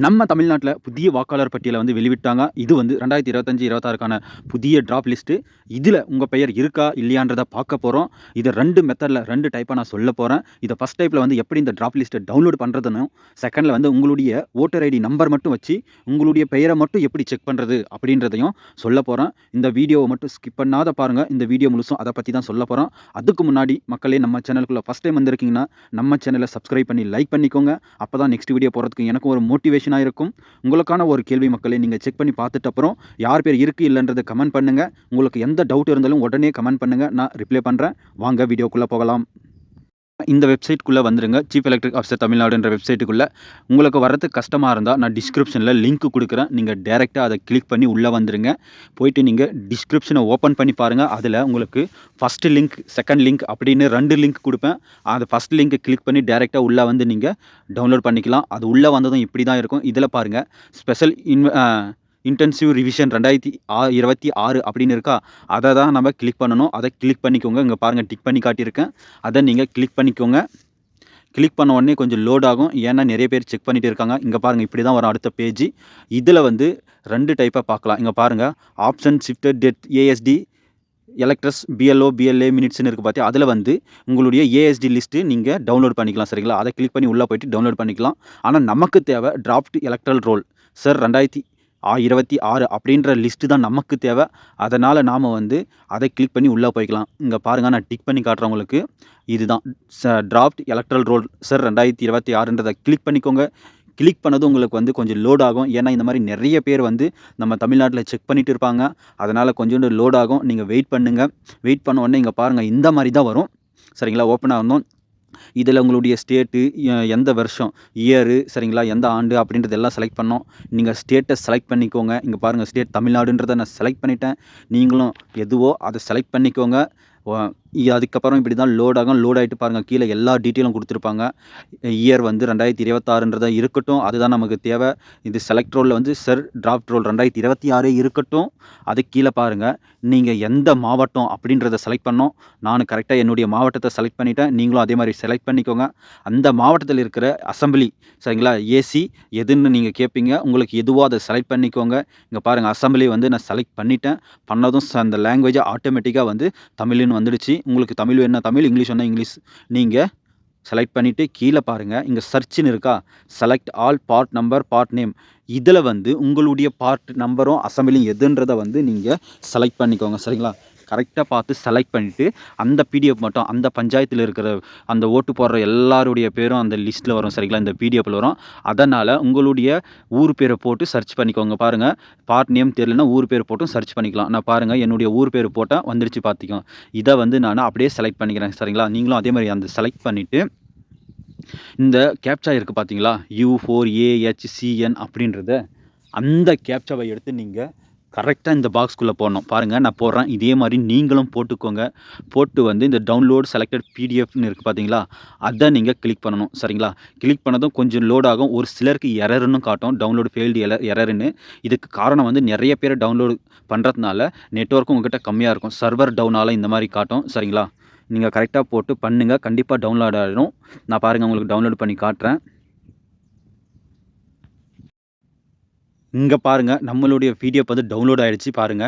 நம்ம தமிழ்நாட்டில புதிய வாக்காளர் பட்டியலை வந்து வெளிவிட்டாங்க. இது வந்து 2025, 26க்கான புதிய டிராப் லிஸ்ட்டு. இதில உங்க பெயர் இருக்கா? இல்லையான்றத பார்க்க போறோம். இத 2 மெத்தட்ல 2 டைப்பா நான் சொல்லப் போறேன். இத ஃபர்ஸ்ட் டைப்ல வந்து எப்படி இந்த டிராப் லிஸ்ட்ட டவுன்லோட் பண்றதுன்னும், செகண்ட்ல வந்து உங்களுடைய வோட்டர் ஐடி நம்பர் மட்டும் வச்சு, உங்களுடைய பெயர மட்டும் எப்படி செக் பண்றது அப்படின்றதையும் சொல்லப் போறேன். இந்த வீடியோவ மட்டும் ஸ்கிப் பண்ணாத பாருங்க. இந்த வீடியோ முழுசும் அத பத்தி தான் சொல்லப் போறோம். அதுக்கு முன்னாடி மக்களே நம்ம சேனலுக்குள்ள ஃபர்ஸ்ட் டைம் வந்திருக்கீங்கன்னா, நம்ம சேனல சப்ஸ்கிரைப் பண்ணி லைக் பண்ணிக்கோங்க. அப்பதான் நெக்ஸ்ட் வீடியோ போடுறதுக்கு எனக்கும் ஒரு மோட்டிவேஷனா இருக்கும். உங்களுக்கான ஒரு கேள்வி மக்களே, நீங்க செக் பண்ணி பார்த்துட்டு அப்புறம் யார் பேர் இருக்கு இல்லன்றத கமெண்ட் பண்ணுங்க. உங்களுக்கு எந்த டவுட் இருந்தாலும் உடனே கமெண்ட் பண்ணுங்க. நான் ரிப்ளை பண்றேன். வாங்க வீடியோக்குள்ள போகலாம். இந்த வெப்சைட்குள்ள வந்துருங்க. சீஃப் எலக்ட்ரிக் ஆஃபீசர் தமிழ்நாடுன்ற வெப்சைட்டுக்குள்ள. உங்களுக்கு வர்றதுக்கு கஷ்டமா இருந்தா நான் டிஸ்கிரிப்ஷன்ல லிங்க் குடுக்குறேன். நீங்க டைரக்ட்டா அத கிளிக் பண்ணி உள்ள வந்துருங்க. போயிட்டு நீங்க டிஸ்கிரிப்ஷன ஓப்பன் பண்ணி பாருங்க. அதுல உங்களுக்கு ஃபர்ஸ்ட் லிங்க், செகண்ட் லிங்க் அப்படின்னு 2 லிங்க் குடுப்பேன். அந்த ஃபர்ஸ்ட் லிங்க்க கிளிக் பண்ணி டைரக்ட்டா உள்ள வந்து நீங்க டவுன்லோட் பண்ணிக்கலாம். அது உள்ள வந்ததும் இப்படி தான் இருக்கும். இதுல பாருங்க ஸ்பெஷல் இன்டென்சிவ் ரிவிஷன் 2026 அப்படின்னு இருக்கா? அத தான் நம்ம கிளிக் பண்ணணும். அத கிளிக் பண்ணிக்கோங்க. இங்க பாருங்க டிக் பண்ணி காட்டியிருக்கேன். அத நீங்க கிளிக் பண்ணிக்கோங்க. கிளிக் பண்ண உடனே கொஞ்சம் லோட் ஆகும். ஏன்னா நெறைய பேர் செக் பண்ணிட்டு இருக்காங்க. இங்க பாருங்க இப்படி தான் வரும் அடுத்த பேஜ். இதுல வந்து 2 டைப்பா பார்க்கலாம். இங்க பாருங்க option shifted dead ASD electors BLO, BLA மினிட்ஸ்ன்னு இருக்கு பாத்தியா? அதுல வந்து உங்களுடைய ஏஎஸ்டி லிஸ்ட் நீங்க டவுன்லோட் பண்ணிக்கலாம். சரிங்களா? அத கிளிக் பண்ணி உள்ள போயிட்டு டவுன்லோட் பண்ணிக்கலாம். ஆனா நமக்கு தேவை டிராஃப்ட் எலக்ட்ரல் ரோல் சார் 2026 அப்படின்ற லிஸ்ட் தான் நமக்கு தேவை. அதனால நாம வந்து அத கிளிக் பண்ணி உள்ள போய்க்கலாம். இங்க பாருங்க நான் டிக் பண்ணி காட்டுறேன் உங்களுக்கு. இதுதான் டிராஃப்ட் எலக்ட்ரல் ரோல் சார் 2026ன்றத கிளிக் பண்ணிக்கோங்க. கிளிக் பண்ணதும் உங்களுக்கு வந்து கொஞ்சம் லோட் ஆகும். ஏன்னா இந்த மாரி நெறைய பேர் வந்து நம்ம தமிழ்நாட்டுல செக் பண்ணிட்டு இருப்பாங்க. அதனால கொஞ்சோண்டு லோட் ஆகும். நீங்க வெயிட் பண்ணுங்க. வெயிட் பண்ண உடனே இங்க பாருங்க இந்த மாரி தான் வரும். சரிங்களா? ஓப்பன் ஆகணும். இதில உங்களுடைய ஸ்டேட்டு, எந்த வருஷம், இயரு சரிங்களா? எந்த ஆண்டு அப்படின்றது எல்லாம் செலக்ட் பண்ணணும். நீங்க ஸ்டேட்ட செலக்ட் பண்ணிக்கோங்க. இங்க பாருங்க ஸ்டேட் தமிழ்நாடுன்றத நான் செலக்ட் பண்ணிட்டேன். நீங்களும் எதுவோ அத செலக்ட் பண்ணிக்கோங்க. ஒ அதுக்கப்புறம் இப்படி தான் லோட் ஆகும். லோட் ஆயிட்டு பாருங்க கீழ எல்லா டீட்டெயிலும் குடுத்துருப்பாங்க. இயர் வந்து 2026ன்றதா இருக்கட்டும். அதுதான் நமக்கு தேவை. இது செலக்ட் ரோல்ல வந்து டிராஃப்ட் ரோல் 2026 இருக்கட்டும். அதுக்கு கீழ பாருங்க. நீங்க எந்த மாவட்டம் அப்படின்றத செலக்ட் பண்ணணும். நானும் கரெக்ட்டா என்னுடைய மாவட்டத்த செலக்ட் பண்ணிட்டேன். நீங்களும் அதே மாரி செலக்ட் பண்ணிக்கோங்க. அந்த மாவட்டத்தில இருக்கிற அசெம்பிளி சரிங்களா? ஏசி எதுன்னு நீங்க கேட்பீங்க. உங்களுக்கு எதுவோ அத செலக்ட் பண்ணிக்கோங்க. இங்க பாருங்க அசெம்பிளி வந்து நான் செலக்ட் பண்ணிட்டேன். பண்ணதும் அந்த லாங்குவேஜ் ஆட்டோமேட்டிக்கா வந்து தமிழ்ன்னு வந்துடுச்சு. உங்களுக்கு தமிழ் வேணும்னா தமிழ், இங்கிலீஷ் வேணும்னா இங்கிலீஷ். நீங்க செலக்ட் பண்ணிட்டு கீழ பாருங்க. இங்க சர்ச்ன்னு இருக்கா? Select all part number, part name. இதுல வந்து உங்களுடைய பார்ட் நம்பரும், அசெம்பிளியும் எதுன்றத வந்து நீங்க செலக்ட் பண்ணிக்கோங்க. சரிங்களா? கரெக்ட்டா பார்த்து செலக்ட் பண்ணிட்டு, அந்த பிடிஎஃப் மட்டும் அந்த பஞ்சாயத்துல இருக்கிற அந்த ஓட்டு போடுற எல்லாருடைய பேரும் அந்த லிஸ்ட்ல வரும். சரிங்களா? இந்த பிடிஎஃப்ல வரும். அதனால உங்களுடைய ஊர் பேர போட்டு சர்ச் பண்ணிக்கோங்க. பாருங்க பார்ட் நேம் தெரியலன்னா ஊர் பேர் போட்டும் சர்ச் பண்ணிக்கலாம். நான் பாருங்க என்னுடைய ஊர் பேர் போட்டேன் வந்துடுச்சு பார்த்துக்கோங்க. இத வந்து நானு அப்படியே செலக்ட் பண்ணிக்கிறேன். சரிங்களா? நீங்களும் அதே மாரி அந்த செலக்ட் பண்ணிட்டு இந்த கேப்ச்சா இருக்கு பார்த்தீங்களா? U4AHCN அப்படின்றத அந்த கேப்ச்சாவ எடுத்து நீங்க கரெக்ட்டா இந்த பாக்ஸ்க்குள்ள போடணும். பாருங்க நான் போடுறேன். இதே மாரி நீங்களும் போட்டுக்கோங்க. போட்டு வந்து இந்த டவுன்லோட் செலக்டட் பிடிஎஃப்ன்னு இருக்கு பார்த்தீங்களா? அத நீங்க கிளிக் பண்ணணும். சரிங்களா? கிளிக் பண்ணதும் கொஞ்சம் லோட் ஆகும். ஒரு சிலருக்கு எரர்ன்னு காட்டும். டவுன்லோட் ஃபெயில்டு எரர்ன்னு. இதுக்கு காரணம் வந்து நெறைய பேர் டவுன்லோட் பண்றதுனால நெட்வொர்க்கும் உங்ககிட்ட கம்மியா இருக்கும். சர்வர் டவுனால இந்த மாரி காட்டும். சரிங்களா? நீங்க கரெக்ட்டா போட்டு பண்ணுங்க. கண்டிப்பா டவுன்லோட் ஆயிடும். நான் பாருங்க உங்களுக்கு டவுன்லோட் பண்ணி காட்டுறேன். இங்க பாருங்க நம்மளுடைய பிடிஎஃப் வந்து டவுன்லோட் ஆயிடுச்சு பாருங்க.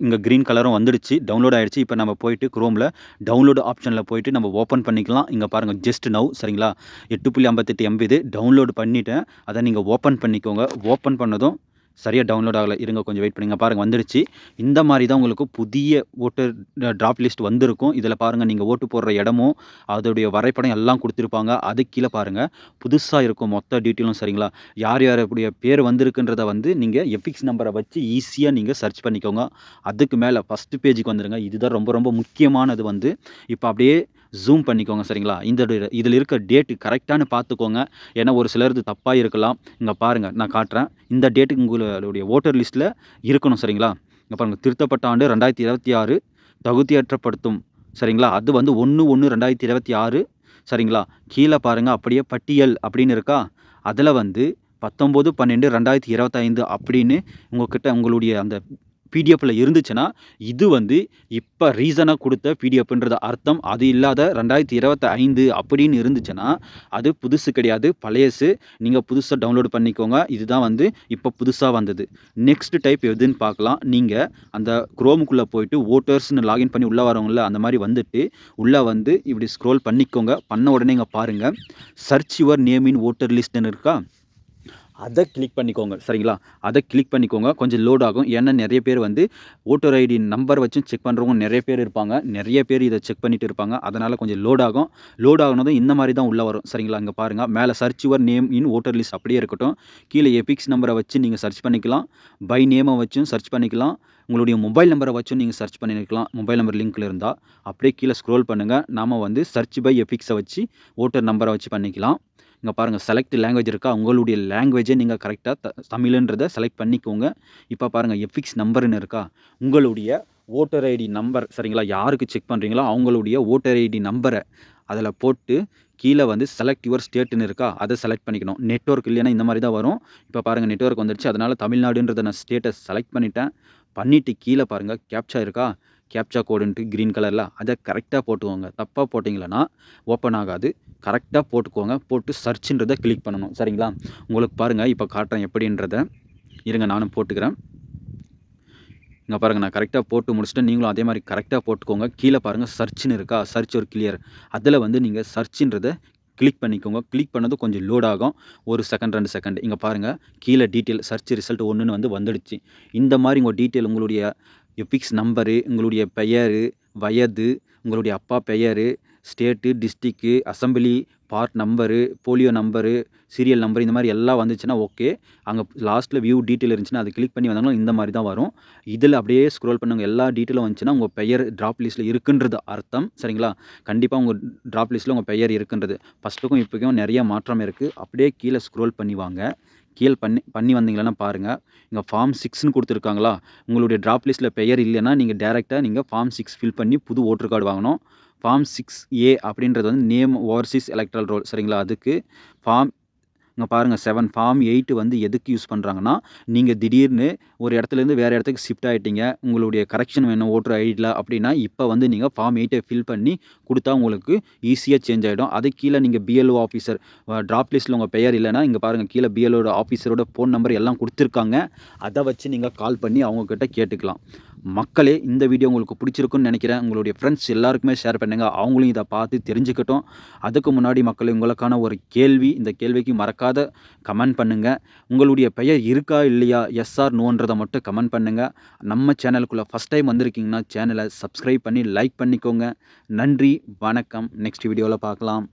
இங்க கிரீன் கலரும் வந்துடுச்சு. டவுன்லோட் ஆயிடுச்சு. இப்ப நம்ம போயிட்டு குரோம்ல டவுன்லோட் ஆப்ஷன்ல போயிட்டு நம்ம ஓப்பன் பண்ணிக்கலாம். இங்க பாருங்க ஜஸ்ட் நவ் சரிங்களா? 8.58 MB இது டவுன்லோட் பண்ணிட்டேன். அத நீங்க ஓப்பன் பண்ணிக்கோங்க. ஓப்பன் பண்ணதும் சரியா டவுன்லோட் ஆகல. இருங்க கொஞ்சம் வெயிட் பண்ணுங்க. பாருங்க வந்துடுச்சு. இந்த மாரி தான் உங்களுக்கு புதிய ஓட்டர் டிராப் லிஸ்ட் வந்திருக்கும். இதில பாருங்க நீங்க ஓட்டு போடுற இடமும், அதோடைய வரைபடம் எல்லாம் குடுத்திருப்பாங்க. அதுக்கு கீழ பாருங்க புதுசா இருக்கும் மொத்த டீட்டெயிலும் சரிங்களா? யார் யாருடைய பேர் வந்திருக்குன்றத வந்து நீங்க எஃபிக்ஸ் நம்பர வச்சு ஈஸியா நீங்க சர்ச் பண்ணிக்கோங்க. அதுக்கு மேல ஃபர்ஸ்ட் பேஜ்க்கு வந்துருங்க. இதுதான் ரொம்ப ரொம்ப முக்கியமானது வந்து. இப்ப அப்படியே ஜூம் பண்ணிக்கோங்க சரிங்களா? இதில இருக்க டேட் கரெக்ட்டான்னு பார்த்துக்கோங்க. ஏன்னா ஒரு சிலரது தப்பா இருக்கலாம். இங்க பாருங்க நான் காட்டுறேன். இந்த டேட்டுக்கு உங்களுடைய வோட்டர் லிஸ்ட்ல இருக்கணும் சரிங்களா? இங்க பாருங்க திருத்தப்பட்ட ஆண்டு 2026 தகுதியற்றப்படுத்தும் சரிங்களா? அது வந்து 1/1/2026 சரிங்களா? கீழ பாருங்க அப்படியே பட்டியல் அப்படின்னு இருக்கா? அதுல வந்து 19/12/2025 அப்படின்னு உங்ககிட்ட உங்களுடைய அந்த பிடிஎஃப்ல இருந்துச்சுன்னா, இது வந்து இப்ப ரீசனா குடுத்த பிடிஎஃப்ன்றது அர்த்தம். அது இல்லாத 2025 அப்படின்னு இருந்துச்சுன்னா, அது புதுசு கிடையாது. பழையசு. நீங்க புதுசா டவுன்லோட் பண்ணிக்கோங்க. இதுதான் வந்து இப்ப புதுசா வந்தது. நெக்ஸ்ட் டைப் எதுன்னு பார்க்கலாம். நீங்க அந்த குரோமுக்குள்ள போயிட்டு வோட்டர்ஸ்ன்னு லாகின் பண்ணி உள்ள வரவங்கல்ல, அந்த மாரி வந்துட்டு, உள்ள வந்து இப்படி ஸ்க்ரோல் பண்ணிக்கோங்க. பண்ண உடனே இங்க பாருங்க, search your name in voter லிஸ்ட்ன்னு இருக்கா? அத கிளிக் பண்ணிக்கோங்க. சரிங்களா? அத கிளிக் பண்ணிக்கோங்க. கொஞ்சம் லோட் ஆகும். ஏன்னா நெறைய பேர் வந்து வோட்டர் ஐடி நம்பர் வச்சும் செக் பண்றவங்க நெறைய பேர் இருப்பாங்க. நெறைய பேர் இத செக் பண்ணிட்டு இருப்பாங்க. அதனால கொஞ்சம் லோட் ஆகும். லோட் ஆகுனதும் இந்த மாரி தான் உள்ள வரும். சரிங்களா? இங்க பாருங்க. மேல search your name in voter list அப்படியே இருக்கட்டும். கீழ எபிக்ஸ் நம்பர வச்சு நீங்க சர்ச் பண்ணிக்கலாம். பை நேம வச்சும் சர்ச் பண்ணிக்கலாம். உங்களுடைய மொபைல் நம்பர வச்சும் நீங்க சர்ச் பண்ணிக்கலாம். மொபைல் நம்பர் லிங்க்ல இருந்தா. அப்படியே கீழ ஸ்க்ரோல் பண்ணுங்க. நாம வந்து சர்ச் பை எபிக்ஸ வச்சு வோட்டர் நம்பர வச்சு பண்ணிக்கலாம். இங்க பாருங்க செலக்ட் லாங்குவேஜ் இருக்கா? உங்களுடைய லாங்குவேஜ நீங்க கரெக்ட்டா தமிழ்ன்றத செலக்ட் பண்ணிக்கோங்க. இப்ப பாருங்க எஃபிக்ஸ் நம்பர்ன்னு இருக்கா? உங்களுடைய வோட்டர் ஐடி நம்பர் சரிங்களா? யாருக்கு செக் பண்றீங்களோ அவங்களுடைய வோட்டர் ஐடி நம்பர அதில போட்டு கீழ வந்து செலக்ட் யுவர் ஸ்டேட்ன்னு இருக்கா? அத செலக்ட் பண்ணிக்கணும். நெட்வொர்க் இல்லைன்னா இந்த மாரி தான் வரும். இப்ப பாருங்க நெட்வொர்க் வந்துருச்சு. அதனால தமிழ்நாடுன்றத நான் ஸ்டேட்ட செலக்ட் பண்ணிட்டேன். பண்ணிட்டு கீழ பாருங்க கேப்ச்சா இருக்கா? கேப்ச்சா கோடுன்ட்டு கிரீன் கலர்ல அத கரெக்ட்டா போட்டுக்கோங்க. தப்பா போட்டீங்கன்னா ஓப்பன் ஆகாது. கரெக்ட்டா போட்டுக்கோங்க. போட்டு சர்ச்ன்றத கிளிக் பண்ணணும். சரிங்களா? உங்களுக்கு பாருங்க இப்ப காட்டுறேன் எப்படின்றத. இருங்க நானும் போட்டுக்கிறேன். இங்க பாருங்க நான் கரெக்ட்டா போட்டு முடிச்சுட்டேன். நீங்களும் அதே மாரி கரெக்ட்டா போட்டுக்கோங்க. கீழ பாருங்க சர்ச்ன்னு இருக்கா? சர்ச் ஒரு கிளியர். அதுல வந்து நீங்க சர்ச்ன்றத கிளிக் பண்ணிக்கோங்க. கிளிக் பண்ணதும் கொஞ்சம் லோட் ஆகும். 1 செகண்ட், 2 செகண்ட். இங்க பாருங்க கீழ டீட்டெயில் சர்ச் ரிசல்ட் 1ன்னு வந்து வந்துடுச்சு. இந்த மாரி உங்க டீட்டெயில் உங்களுடைய எபிக்ஸ் நம்பரு, உங்களுடைய பெயரு, வயது, உங்களுடைய அப்பா பெயரு, state, district, assembly, part number, polio number, serial number இந்த மாரி எல்லாம் வந்துச்சுன்னா ஓகே. அங்க லாஸ்ட்ல வியூ டீட்டெயில் இருந்துச்சுன்னா, அத கிளிக் பண்ணி வந்தாங்கன்னா இந்த மாரி தான் வரும். இதில அப்படியே ஸ்க்ரோல் பண்ணுங்க. எல்லா டீட்டெயிலும் வந்துச்சுன்னா, உங்க பெயர் டிராப் லிஸ்ட்ல இருக்குன்றது அர்த்தம். சரிங்களா? கண்டிப்பா உங்க டிராப் லிஸ்ட்ல உங்க பெயர் இருக்குன்றது. ஃபர்ஸ்ட்டுக்கும் இப்போக்கும் நெறைய மாற்றம் இருக்கு. அப்படியே கீழ ஸ்க்ரோல் பண்ணி வாங்க. கீழ பண்ணி வந்தீங்கன்னா பாருங்க, இங்க ஃபார்ம் 6ன்னு குடுத்துருக்காங்களா? உங்களுடைய டிராப் லிஸ்ட்ல பெயர் இல்லன்னா, நீங்க டைரக்ட்டா நீங்க ஃபார்ம் 6 ஃபில் பண்ணி புது வோட்டர் கார்டு வாங்கணும். ஃபார்ம் 6A அப்படின்றது வந்து நேம் ஓவர்சீஸ் எலக்ட்ரல் ரோல் சரிங்களா? அதுக்கு ஃபார்ம் இங்க பாருங்க 7 ஃபார்ம் 8 வந்து எதுக்கு யூஸ் பண்றாங்கன்னா, நீங்க திடீர்னு ஒரு இடத்துலேருந்து வேற இடத்துக்கு ஷிஃப்ட் ஆயிட்டீங்க. உங்களுடைய கரெக்ஷன் வேணும் ஓட்டர் ஐடில அப்படின்னா, இப்ப வந்து நீங்க ஃபார்ம் 8 ஃபில் பண்ணி குடுத்தா உங்களுக்கு ஈஸியா சேஞ்ச் ஆயிடும். அதுக்கு கீழ நீங்க பிஎல்ஓ ஆஃபீசர் டிராப் லிஸ்ட்ல உங்க பெயர் இல்லன்னா, இங்க பாருங்க கீழ பிஎல்ஓட ஆஃபீசரோட ஃபோன் நம்பர் எல்லாம் குடுத்துருக்காங்க. அத வச்சு நீங்க கால் பண்ணி அவங்க கிட்ட கேட்டுக்கலாம். மக்களே இந்த வீடியோ உங்களுக்கு பிடிச்சிருக்குன்னு நெனைக்கிறேன். உங்களுடைய ஃப்ரெண்ட்ஸ் எல்லாருக்குமே ஷேர் பண்ணுங்க. அவங்களும் இத பார்த்து தெரிஞ்சுக்கட்டும். அதுக்கு முன்னாடி மக்களே உங்களுக்கான ஒரு கேள்வி. இந்த கேள்விக்கு மறக்காத கமெண்ட் பண்ணுங்க. உங்களுடைய பெயர் இருக்கா? இல்லையா? எஸ் ஆர் நோன்றத மட்டும் கமெண்ட் பண்ணுங்க. நம்ம சேனலுக்குள்ள ஃபர்ஸ்ட் டைம் வந்திருக்கீங்கன்னா, சேனல சப்ஸ்கிரைப் பண்ணி லைக் பண்ணிக்கோங்க. நன்றி, வணக்கம். நெக்ஸ்ட் வீடியோல பார்க்கலாம்.